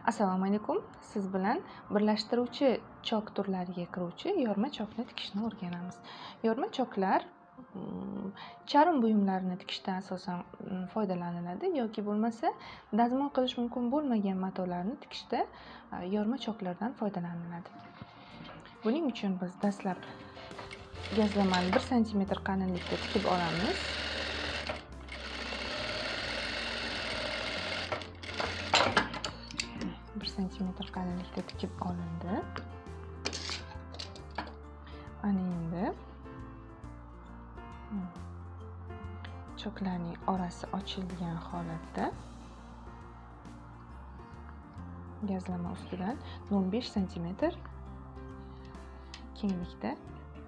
Assalomu alaykum. Siz bilan birlashtiruvchi chok turlariga kiruvchi yorma chokni tikishni o'rganamiz. Yorma choklar charm buyumlarini tikishda asosan foydalaniladi yoki bo'lmasa dazmol qilish mumkin bo'lmagan matolarni tikishda yorma choklardan foydalaniladi. Buning uchun biz dastlab gazlamani 1 sm qalinlikda tikib olamiz. Santimetr qalinlikda tikib olindi. Ana endi choklarning orasi ochilgan holatda gazlama ustidan 0,5 sm kenglikda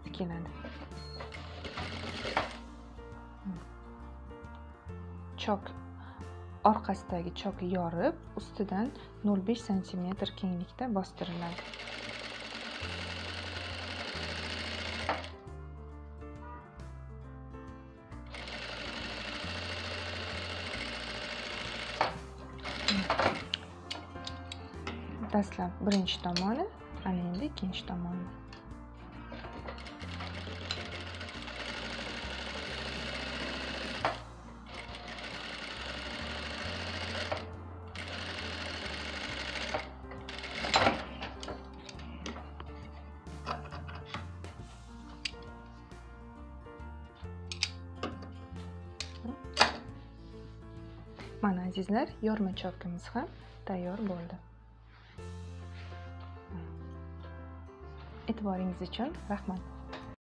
tikiladi. Chok orqasidagi chok yorib, ustidan 0,5 sm kenglikda bostiriladi. Dastlab birinchi tomoni, ana endi ikkinchi tomoni. Mana azizlar, yorma chokimiz ham tayyor bo'ldi. E'tiboringiz uchun rahmat.